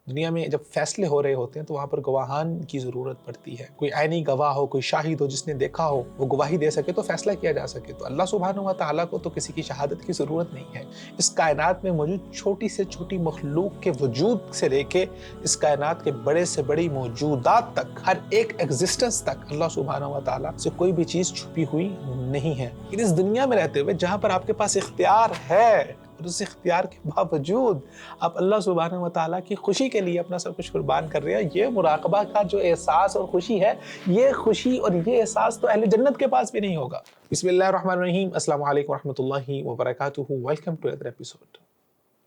دنیا میں جب فیصلے ہو رہے ہوتے ہیں تو وہاں پر گواہان کی ضرورت پڑتی ہے. کوئی عینی گواہ ہو، کوئی شاہد ہو جس نے دیکھا ہو، وہ گواہی دے سکے تو فیصلہ کیا جا سکے. تو اللہ سبحانہ و تعالیٰ کو تو کسی کی شہادت کی ضرورت نہیں ہے. اس کائنات میں موجود چھوٹی سے چھوٹی مخلوق کے وجود سے لے کے اس کائنات کے بڑے سے بڑی موجودات تک، ہر ایک ایگزسٹنس تک اللہ سبحانہ و تعالیٰ سے کوئی بھی چیز چھپی ہوئی نہیں ہے. لیکن اس دنیا میں رہتے ہوئے جہاں پر آپ کے پاس اختیار ہے اور اس اختیار کے باوجود آپ اللہ سبحانہ و تعالیٰ کی خوشی کے لیے اپنا سب کچھ قربان کر رہے ہیں، یہ مراقبہ کا جو احساس اور خوشی ہے، یہ خوشی اور یہ احساس تو اہل جنت کے پاس بھی نہیں ہوگا. بسم اللہ الرحمن الرحیم. السلام علیکم ورحمۃ اللہ وبرکاتہ. Welcome to other episode.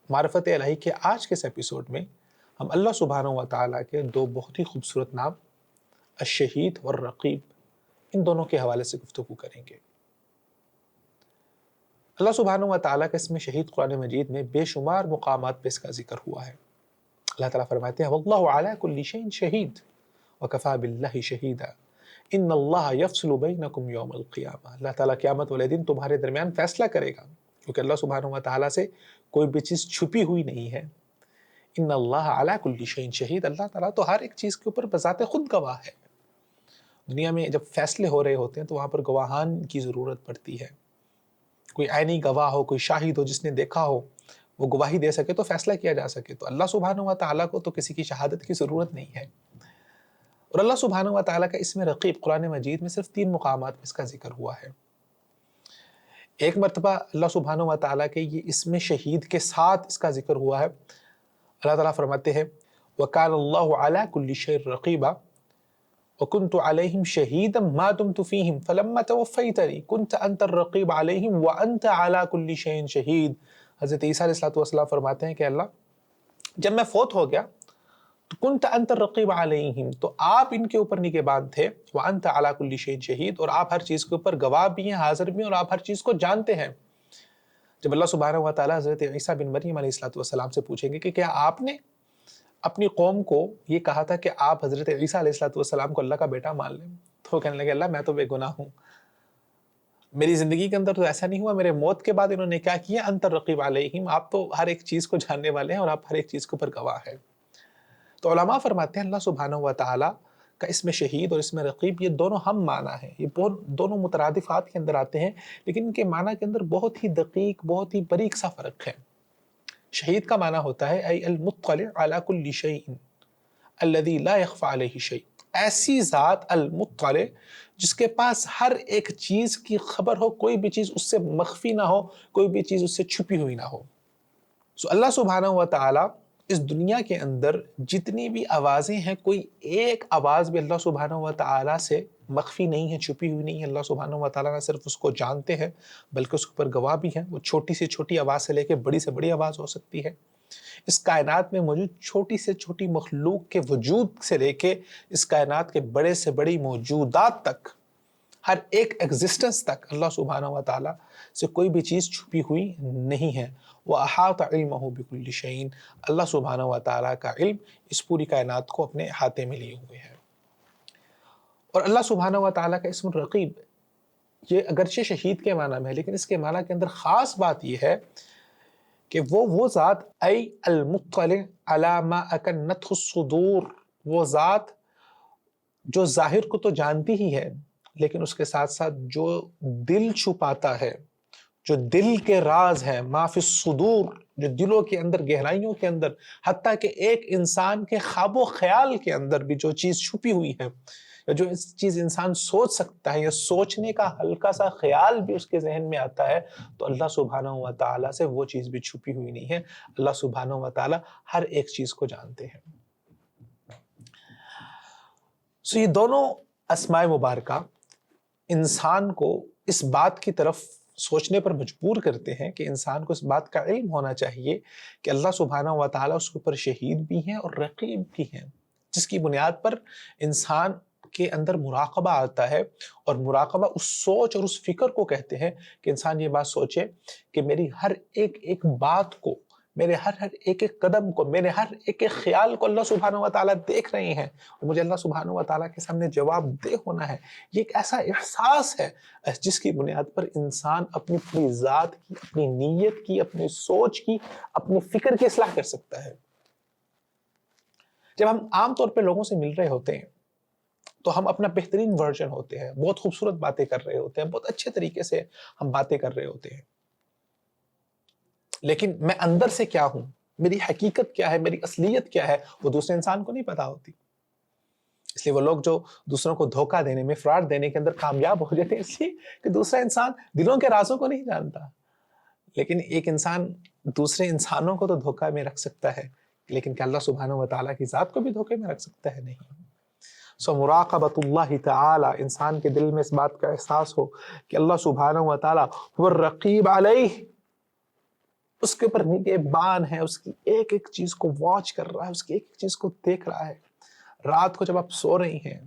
معرفت الہی کے آج کے اس ایپیسوڈ میں ہم اللہ سبحانہ و تعالیٰ کے دو بہت ہی خوبصورت نام الشہید اور رقیب، ان دونوں کے حوالے سے گفتگو کریں گے. اللہ سبحانہ و تعالیٰ کا اسم شہید قرآن مجید میں بے شمار مقامات پہ اس کا ذکر ہوا ہے. اللہ تعالیٰ فرماتے ہیں وَاللَّهُ عَلَىٰ كُلِّ شَيْءٍ شَهِيدٌ وَكَفَىٰ بِاللَّهِ شَهِيدًا إِنَّ اللَّهَ يَفْصِلُ بَيْنَكُمْ يَوْمَ الْقِيَامَةِ. اللہ تعالیٰ قیامت والے دن تمہارے درمیان فیصلہ کرے گا، کیونکہ اللہ سبحانہ و تعالیٰ سے کوئی بھی چیز چھپی ہوئی نہیں ہے. إِنَّ اللَّهَ عَلَىٰ كُلِّ شَيْءٍ شَهِيدٌ. اللہ تعالیٰ تو ہر ایک چیز کے اوپر بذات خود گواہ ہے. دنیا میں جب فیصلے ہو رہے ہوتے ہیں تو وہاں پر گواہان کی ضرورت پڑتی ہے. کوئی عینی گواہ ہو، کوئی شاہد ہو جس نے دیکھا ہو، وہ گواہی دے سکے تو فیصلہ کیا جا سکے. تو اللہ سبحانہ و تعالیٰ کو تو کسی کی شہادت کی ضرورت نہیں ہے. اور اللہ سبحانہ و تعالیٰ کا اسم رقیب قرآن مجید میں صرف 3 مقامات میں اس کا ذکر ہوا ہے. ایک مرتبہ اللہ سبحانہ و تعالیٰ کے یہ اسم شہید کے ساتھ اس کا ذکر ہوا ہے. اللہ تعالیٰ فرماتے ہیں وَكَانَ اللَّهُ عَلَىٰ كُلِّ شَيْءٍ رَقِيبًا وَكُنْتُ عَلَيْهِمْ شَهِيدًا مَا دُمْتُ فِيهِمْ فَلَمَّا تَوَفَّيْتَنِي كُنْتَ أَنْتَ الرَّقِيبُ عَلَيْهِمْ وَأَنْتَ عَلَىٰ كُلِّ شَيْءٍ شَهِيدٌ. حضرت عیسیٰ علیہ السلام فرماتے ہیں کہ اللہ جب میں فوت ہو گیا تو كُنْتَ أَنْتَ الرَّقِيبُ عَلَيْهِمْ، تو آپ ان کے اوپر نگہبان تھے. وَأَنْتَ عَلَىٰ كُلِّ شَيْءٍ شَهِيدٌ، اور آپ ہر چیز کے اوپر گواہ بھی ہیں، حاضر بھی ہیں، اور آپ ہر چیز کو جانتے ہیں. جب اللہ سبحانہ و تعالیٰ حضرت عیسیٰ بن مریم علیہ السلام سے پوچھیں گے کہ کیا آپ نے اپنی قوم کو یہ کہا تھا کہ آپ حضرت عیسیٰ علیہ السلام کو اللہ کا بیٹا مان لیں؟ تو وہ کہنے لگے اللہ میں تو بے گناہ ہوں، میری زندگی کے اندر تو ایسا نہیں ہوا، میرے موت کے بعد انہوں نے کیا کیا انت الرقیب علیہم، آپ تو ہر ایک چیز کو جاننے والے ہیں اور آپ ہر ایک چیز کے اوپر گواہ ہیں. تو علماء فرماتے ہیں اللہ سبحانہ و تعالیٰ کا اسم شہید اور اسم رقیب یہ دونوں ہم معنی ہیں، یہ دونوں مترادفات کے اندر آتے ہیں، لیکن ان کے معنی کے اندر بہت ہی دقیق، بہت ہی باریک سا فرق ہے. شہید کا معنی ہوتا ہے ای المطلع علی کل شیء الذی لا یخفی علیہ شیء، ایسی ذات المطلع جس کے پاس ہر ایک چیز کی خبر ہو، کوئی بھی چیز اس سے مخفی نہ ہو، کوئی بھی چیز اس سے چھپی ہوئی نہ ہو. اللہ سبحانہ و تعالیٰ اس دنیا کے اندر جتنی بھی آوازیں ہیں، کوئی ایک آواز بھی اللہ سبحانہ و تعالیٰ سے مخفی نہیں ہے، چھپی ہوئی نہیں ہے. اللہ سبحانہ و تعالیٰ نہ صرف اس کو جانتے ہیں بلکہ اس کے اوپر گواہ بھی ہیں. وہ چھوٹی سے چھوٹی آواز سے لے کے بڑی سے بڑی آواز ہو سکتی ہے. اس کائنات میں موجود چھوٹی سے چھوٹی مخلوق کے وجود سے لے کے اس کائنات کے بڑے سے بڑی موجودات تک، ہر ایک ایگزسٹنس تک اللہ سبحانہ و تعالیٰ سے کوئی بھی چیز چھپی ہوئی نہیں ہے. وَأَحَاطَ عِلْمَهُ بِكُلِّ شَيْءٍ، اللہ سبحانہ و تعالیٰ کا علم اس پوری کائنات کو اپنے احاطے میں لیے ہوئے ہے. اور اللہ سبحانہ و تعالیٰ کا اسم رقیب یہ اگرچہ شہید کے معنی میں ہے، لیکن اس کے معنی کے اندر خاص بات یہ ہے کہ وہ ذات ای المطلع علی ما اکنتہ الصدور، وہ ذات جو ظاہر کو تو جانتی ہی ہے لیکن اس کے ساتھ ساتھ جو دل چھپاتا ہے، جو دل کے راز ہے، ما فی الصدور، جو دلوں کے اندر، گہرائیوں کے اندر، حتیٰ کہ ایک انسان کے خواب و خیال کے اندر بھی جو چیز چھپی ہوئی ہے، یا جو چیز انسان سوچ سکتا ہے، یا سوچنے کا ہلکا سا خیال بھی اس کے ذہن میں آتا ہے، تو اللہ سبحانہ و تعالیٰ سے وہ چیز بھی چھپی ہوئی نہیں ہے. اللہ سبحانہ و تعالیٰ ہر ایک چیز کو جانتے ہیں. یہ دونوں اسماء مبارکہ انسان کو اس بات کی طرف سوچنے پر مجبور کرتے ہیں کہ انسان کو اس بات کا علم ہونا چاہیے کہ اللہ سبحانہ و تعالیٰ اس کے اوپر شہید بھی ہیں اور رقیب بھی ہیں، جس کی بنیاد پر انسان کے اندر مراقبہ آتا ہے. اور مراقبہ اس سوچ اور اس فکر کو کہتے ہیں کہ انسان یہ بات سوچے کہ میری ہر ایک بات کو، میرے ہر ایک قدم کو، میرے ہر ایک خیال کو اللہ سبحانہ و تعالیٰ دیکھ رہے ہیں اور مجھے اللہ سبحانہ و تعالیٰ کے سامنے جواب دہ ہونا ہے. یہ ایک ایسا احساس ہے جس کی بنیاد پر انسان اپنی پوری ذات کی، اپنی نیت کی، اپنی سوچ کی، اپنی فکر کی اصلاح کر سکتا ہے. جب ہم عام طور پہ لوگوں سے مل رہے ہوتے ہیں تو ہم اپنا بہترین ورژن ہوتے ہیں، بہت خوبصورت باتیں کر رہے ہوتے ہیں، بہت اچھے طریقے سے ہم باتیں کر رہے ہوتے ہیں، لیکن میں اندر سے کیا ہوں، میری حقیقت کیا ہے، میری اصلیت کیا ہے، وہ دوسرے انسان کو نہیں پتا ہوتی۔ اس لیے وہ لوگ جو دوسروں کو دھوکہ دینے میں، فراڈ دینے کے اندر کامیاب ہو جاتے ہیں، اس لیے کہ دوسرا انسان دلوں کے رازوں کو نہیں جانتا۔ لیکن ایک انسان دوسرے انسانوں کو تو دھوکہ میں رکھ سکتا ہے، لیکن کہ اللہ سبحانہ وتعالیٰ کی ذات کو بھی دھوکے میں رکھ سکتا ہے نہیں۔ مراقبۃ اللہ تعالی، انسان کے دل میں اس بات کا احساس ہو کہ اللہ سبحانہ وتعالیٰ هو الرقیب علیہ، اس کے اوپر نگہبان ہے، اس کی ایک ایک چیز کو واچ کر رہا ہے، اس کی ایک ایک چیز کو دیکھ رہا ہے۔ رات کو جب آپ سو رہی ہیں،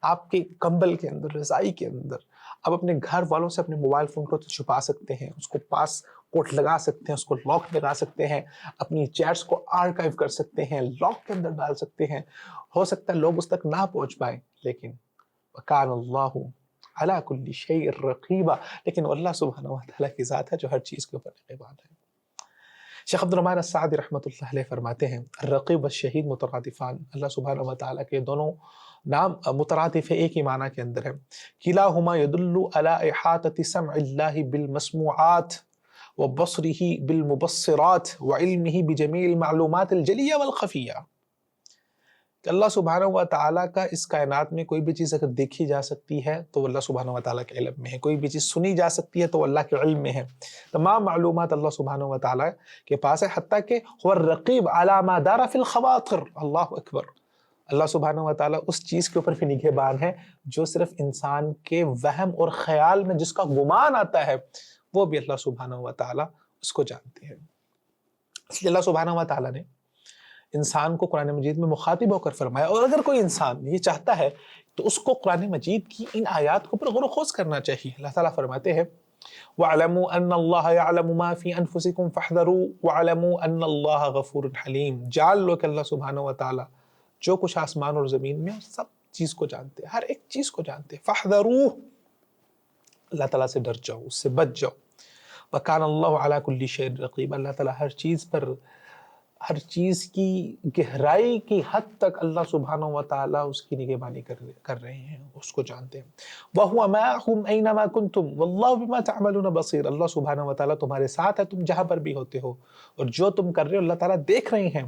آپ کے کمبل کے اندر، رضائی کے اندر، آپ اپنے گھر والوں سے اپنے موبائل فون کو چھپا سکتے ہیں، اس کو پاس کوڈ لگا سکتے ہیں، اس کو لاک لگا سکتے ہیں، اپنی چیٹس کو آرکائیو کر سکتے ہیں، لاک کے اندر ڈال سکتے ہیں۔ ہو سکتا ہے لوگ اس تک نہ پہنچ پائیں، لیکن وَكَانَ اللَّهُ عَلَىٰ كُلِّ شَيْءٍ رَقِيبًا، لیکن اللہ سبحانہ وتعالیٰ کی ذات ہے جو ہر چیز کے اوپر نگہبان ہے۔ شیخ عبد الرحمن السعدی رحمۃ اللہ علیہ فرماتے ہیں الرقیب والشہید مترادفان، اللہ سبحانہ وتعالیٰ کے دونوں نام مترادف ہے، ایک ہی معنی کے اندر ہے۔ کلاہما یدل علی احاطۃ سمع اللہ بالمسموعات وبصرہ بالمبصرات وعلمہ بجمیع المعلومات الجلیہ والخفیہ، کہ اللہ سبحانہ وتعالیٰ کا اس کائنات میں کوئی بھی چیز اگر دیکھی جا سکتی ہے تو اللہ سبحانہ وتعالیٰ کے علم میں ہے، کوئی بھی چیز سنی جا سکتی ہے تو اللہ کے علم میں ہے، تمام معلومات اللہ سبحانہ وتعالیٰ کے پاس ہے، حتیٰ کہ هو الرقیب علی ما دار فی الخواطر۔ اللہ اکبر، اللہ سبحانہ وتعالیٰ اس چیز کے اوپر بھی نگہبان ہے جو صرف انسان کے وہم اور خیال میں جس کا گمان آتا ہے، وہ بھی اللہ سبحانہ وتعالیٰ اس کو جانتے ہیں۔ اس لیے اللہ سبحانہ وتعالیٰ نے انسان کو قرآن مجید میں مخاطب ہو کر فرمایا، اور اگر کوئی انسان یہ چاہتا ہے تو اس کو قرآن مجید کی ان آیات کو پر غور و خوض کرنا چاہیے۔ اللہ تعالیٰ فرماتے ہیں وَاعْلَمُوا أَنَّ اللَّهَ يَعْلَمُ مَا فِي أَنفُسِكُمْ فَاحْذَرُوا وَاعْلَمُوا أَنَّ اللَّهَ غَفُورٌ حَلِيمٌ، جان لو کہ اللہ سبحانہ وتعالیٰ جو کچھ آسمان اور زمین میں سب چیز کو جانتے ہیں، ہر ایک چیز کو جانتے ہیں۔ فَاحْذَرُوا، اللہ تعالیٰ سے ڈر جاؤ، اس سے بچ جاؤ۔ وَكَانَ اللَّهُ عَلَىٰ كُلِّ شَيْءٍ رَقِيبًا، اللہ تعالیٰ ہر چیز پر، ہر چیز کی گہرائی کی حد تک اللہ سبحانہ وتعالیٰ اس کی نگہبانی کر رہے ہیں، اس کو جانتے ہیں۔ وَهُوَ مَعَكُمْ أَيْنَمَا كُنْتُمْ وَاللَّهُ بِمَا تَعْمَلُونَ بَصِيرٌ، اللہ سبحانہ وتعالیٰ تمہارے ساتھ ہے، تم جہاں پر بھی ہوتے ہو، اور جو تم کر رہے ہو اللہ تعالیٰ دیکھ رہے ہیں۔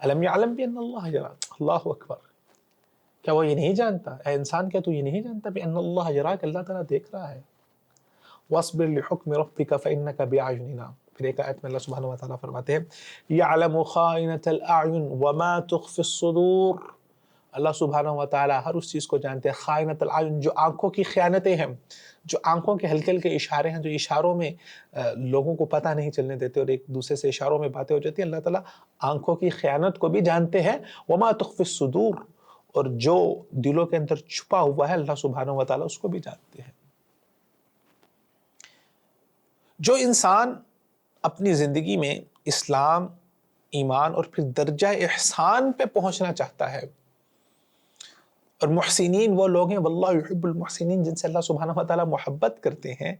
أَلَمْ يَعْلَمْ بِأَنَّ اللَّهَ يَرَاكَ، اللہ اکبر، کیا وہ یہ نہیں جانتا؟ اے انسان کیا تو یہ نہیں جانتا بِأَنَّ اللَّهَ يَرَاكَ، اللہ تعالیٰ دیکھ رہا ہے۔ وَاصْبِرْ لِحُكْمِ رَبِّكَ فَإِنَّكَ بِأَعْيُنِنَا، پھر ایک آیت میں اللہ سبحانہ وتعالیٰ فرماتے ہیں يَعْلَمُ خَائِنَةَ الْأَعْيُنِ وَمَا تُخْفِي الصُّدُورُ، اللہ سبحانہ وتعالیٰ ہر اس چیز کو جانتے ہیں۔ خائنۃ العیون، جو آنکھوں کی خیانتیں ہیں، جو آنکھوں کے ہلکے ہلکے اشارے ہیں، جو اشاروں میں لوگوں کو پتہ نہیں چلنے دیتے اور ایک دوسرے سے اشاروں میں باتیں ہو جاتی ہیں، اللہ تعالیٰ آنکھوں کی خیانت کو بھی جانتے ہیں۔ وما تخفی الصدور، اور جو دلوں کے اندر چھپا ہوا ہے اللہ سبحانہ وتعالیٰ اس کو بھی جانتے ہیں۔ جو انسان اپنی زندگی میں اسلام، ایمان اور پھر درجہ احسان پہ پہنچنا چاہتا ہے، اور محسنین وہ لوگ ہیں واللہ یحب المحسنین، جن سے اللہ سبحانہ وتعالیٰ محبت کرتے ہیں،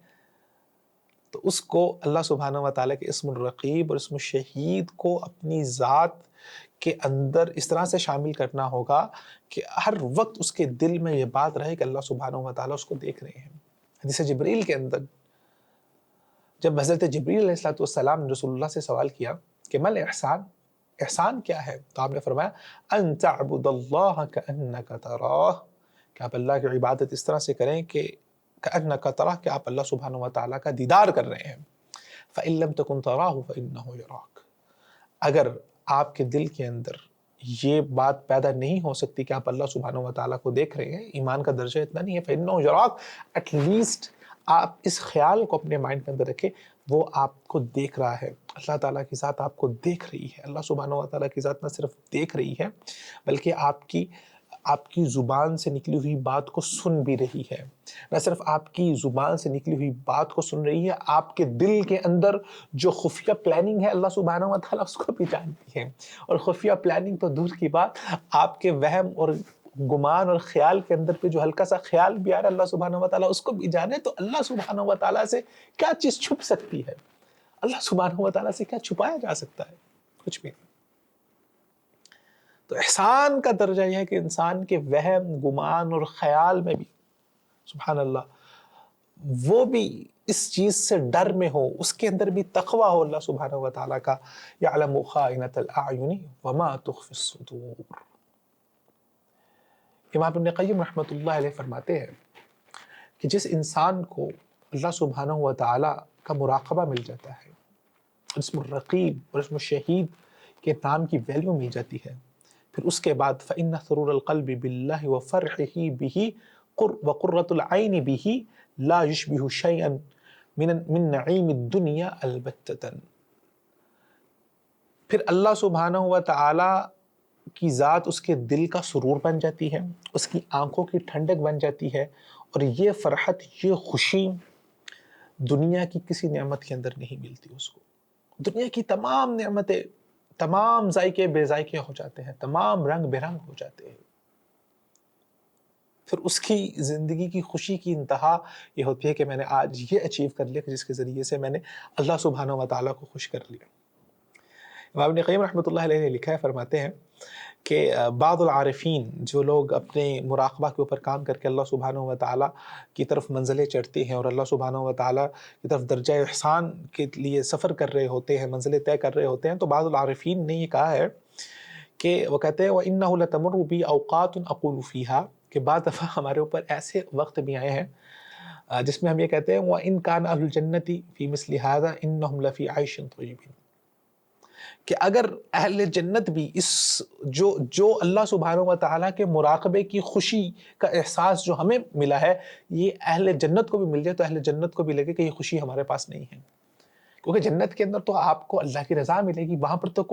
تو اس کو اللہ سبحانہ وتعالیٰ کے اسم الرقیب اور اسم الشہید کو اپنی ذات کے اندر اس طرح سے شامل کرنا ہوگا کہ ہر وقت اس کے دل میں یہ بات رہے کہ اللہ سبحانہ وتعالیٰ اس کو دیکھ رہے ہیں۔ حدیث جبریل کے اندر جب حضرت جبریل علیہ السلام نے رسول اللہ سے سوال کیا کہ مل احسان، احسان کیا ہے، تو آپ نے فرمایا ان تعبد اللہ کأنک تراہ، کہ آپ اللہ کی عبادت اس طرح سے کریں کہ کأنک تراہ، کہ آپ اللہ سبحانہ وتعالیٰ کا دیدار کر رہے ہیں۔ فإن لم تكن تراہ فإنہ یراک، اگر آپ کے دل کے اندر یہ بات پیدا نہیں ہو سکتی کہ آپ اللہ سبحانہ وتعالیٰ کو دیکھ رہے ہیں، ایمان کا درجہ اتنا نہیں ہے، فإنہ یراک، ایٹ لیسٹ آپ اس خیال کو اپنے مائنڈ کے اندر رکھیں، وہ آپ کو دیکھ رہا ہے، اللہ تعالیٰ کی ذات آپ کو دیکھ رہی ہے۔ اللہ سبحانہ وتعالیٰ کی ذات نہ صرف دیکھ رہی ہے بلکہ آپ کی زبان سے نکلی ہوئی بات کو سن بھی رہی ہے۔ نہ صرف آپ کی زبان سے نکلی ہوئی بات کو سن رہی ہے، آپ کے دل کے اندر جو خفیہ پلاننگ ہے اللہ سبحانہ وتعالیٰ اس کو بھی جانتی ہے، اور خفیہ پلاننگ تو دور کی بات، آپ کے وہم اور گمان اور خیال کے اندر پہ جو ہلکا سا خیال بھی آ رہا ہے اللہ سبحانہ وتعالیٰ اس کو بھی جانے، تو اللہ سبحانہ وتعالیٰ سے کیا چیز چھپ سکتی ہے؟ اللہ سبحانہ وتعالیٰ سے کیا چھپایا جا سکتا ہے؟ کچھ بھی نہیں۔ تو احسان کا درجہ یہ ہے کہ انسان کے وہم گمان اور خیال میں بھی سبحان اللہ وہ بھی اس چیز سے ڈر میں ہو، اس کے اندر بھی تقوی ہو اللہ سبحانہ و تعالیٰ کا، یعلم خائنۃ الاعین وما تخفی الصدور۔ امام ابن قیم رحمۃ اللہ علیہ فرماتے ہیں کہ جس انسان کو اللہ سبحانہ و تعالیٰ کا مراقبہ مل جاتا ہے، اسم الرقیب اور اسم الشہید کے نام کی ویلیو مل جاتی ہے، پھر اس کے بعد فإن سرور القلب باللہ وفرحہ بہ وقرۃ العین بہ لا یشبہ شیئا من نعیم الدنیا البتۃ۔ پھر اللہ سبحانہ و تعالیٰ کی ذات اس کے دل کا سرور بن جاتی ہے، اس کی آنکھوں کی ٹھنڈک بن جاتی ہے، اور یہ فرحت، یہ خوشی دنیا کی کسی نعمت کے اندر نہیں ملتی اس کو۔ دنیا کی تمام نعمتیں، تمام ذائقے بے ذائقے ہو جاتے ہیں، تمام رنگ بے رنگ ہو جاتے ہیں، پھر اس کی زندگی کی خوشی کی انتہا یہ ہوتی ہے کہ میں نے آج یہ اچیو کر لیا کہ جس کے ذریعے سے میں نے اللہ سبحانہ و تعالیٰ کو خوش کر لیا۔ امام ابن قیم رحمۃ اللہ علیہ نے لکھا ہے، فرماتے ہیں کہ بعض العارفین، جو لوگ اپنے مراقبہ کے اوپر کام کر کے اللہ سبحانہ و تعالیٰ کی طرف منزلیں چڑھتے ہیں اور اللہ سبحانہ و تعالیٰ کی طرف درجہ احسان کے لیے سفر کر رہے ہوتے ہیں، منزلیں طے کر رہے ہوتے ہیں، تو بعض العارفین نے یہ کہا ہے کہ وہ کہتے ہیں وَإِنَّهُ لَتَمُرُّ بِي أَوْقَاتٌ أَقُولُ فِيهَا، کہ بعض دفعہ ہمارے اوپر ایسے وقت بھی آئے ہیں جس میں ہم یہ کہتے ہیں وَإِن كَانَ أَهْلُ الْجَنَّةِ فِي مِثْلِ هَذَا إِنَّهُمْ لَفِي عَيْشٍ طَيِّبٍ، کہ اگر اہل جنت بھی اس جو اللہ سبحانہ و تعالیٰ کے مراقبے کی خوشی کا احساس جو ہمیں ملا ہے، یہ اہل جنت کو بھی مل جائے تو اہل جنت کو بھی لگے کہ یہ خوشی ہمارے پاس نہیں ہے، کیونکہ جنت کے اندر تو آپ کو اللہ کی رضا ملے گی، وہاں پر تو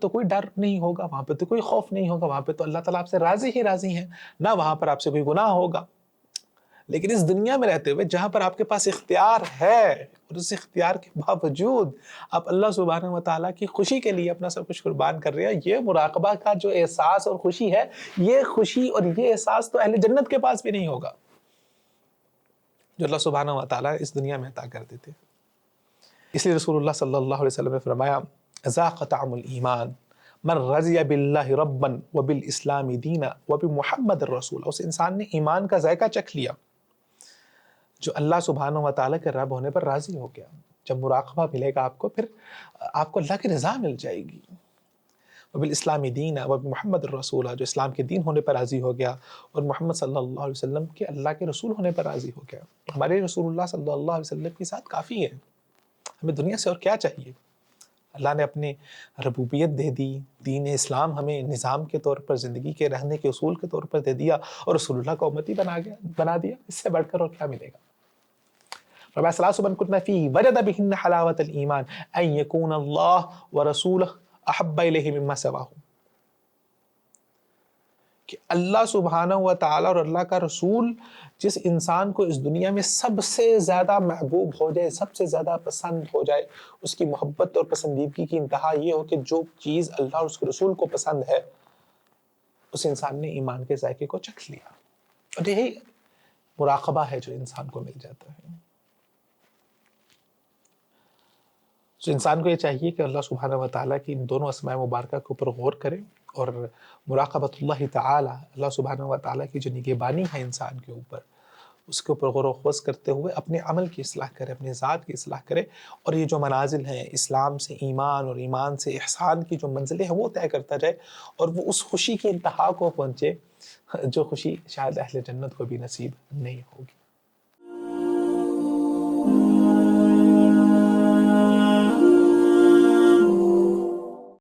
کوئی ڈر نہیں ہوگا، وہاں پہ تو کوئی خوف نہیں ہوگا، وہاں پہ تو اللہ تعالیٰ آپ سے راضی ہی راضی ہیں، نہ وہاں پر آپ سے کوئی گناہ ہوگا۔ لیکن اس دنیا میں رہتے ہوئے جہاں پر آپ کے پاس اختیار ہے اور اس اختیار کے باوجود آپ اللہ سبحانہ و تعالیٰ کی خوشی کے لیے اپنا سب کچھ قربان کر رہے ہیں، یہ مراقبہ کا جو احساس اور خوشی ہے، یہ خوشی اور یہ احساس تو اہل جنت کے پاس بھی نہیں ہوگا جو اللہ سبحانہ و تعالیٰ اس دنیا میں عطا کر دیتے۔ اس لیے رسول اللہ صلی اللہ علیہ وسلم نے فرمایا ذاق طعم الایمان من رضی باللہ ربا وبالاسلام دینا وبمحمد الرسول، اس انسان نے ایمان کا ذائقہ چکھ لیا جو اللہ سبحانہ و تعالیٰ کے رب ہونے پر راضی ہو گیا۔ جب مراقبہ ملے گا آپ کو، پھر آپ کو اللہ کی رضا مل جائے گی۔ وبالاسلام دینا وبمحمد الرسول، جو اسلام کے دین ہونے پر راضی ہو گیا اور محمد صلی اللہ علیہ وسلم کے اللہ کے رسول ہونے پر راضی ہو گیا۔ ہمارے رسول اللہ صلی اللہ علیہ وسلم کے ساتھ کافی ہے، ہمیں دنیا سے اور کیا چاہیے؟ اللہ نے اپنی ربوبیت دے دی، دین اسلام ہمیں نظام کے طور پر، زندگی کے رہنے کے اصول کے طور پر دے دیا، اور رسول اللہ کا امتی بنا دیا، اس سے بڑھ کر اور کیا ملے گا؟ فرمایا ثلاث من کن فیہ وجد بہن حلاوت الایمان ان یکون اللہ ورسولہ احب الیہ مما سواہ، کہ اللہ سبحانہ و تعالیٰ اور اللہ کا رسول جس انسان کو اس دنیا میں سب سے زیادہ محبوب ہو جائے، سب سے زیادہ پسند ہو جائے، اس کی محبت اور پسندیدگی کی انتہا یہ ہو کہ جو چیز اللہ اور اس کے رسول کو پسند ہے، اس انسان نے ایمان کے ذائقے کو چکھ لیا۔ اور یہی مراقبہ ہے جو انسان کو مل جاتا ہے۔ تو انسان کو یہ چاہیے کہ اللہ سبحانہ و تعالیٰ کی ان دونوں اسماء مبارکہ کے اوپر غور کرے، اور مراقبۃ اللہ تعالیٰ، اللہ سبحانہ و تعالیٰ کی جو نگہبانی ہے انسان کے اوپر، اس کے اوپر غور و خوض کرتے ہوئے اپنے عمل کی اصلاح کرے، اپنے ذات کی اصلاح کرے، اور یہ جو منازل ہیں اسلام سے ایمان اور ایمان سے احسان کی جو منزلیں ہیں وہ طے کرتا جائے، اور وہ اس خوشی کی انتہا کو پہنچے جو خوشی شاید اہل جنت کو بھی نصیب نہیں ہوگی۔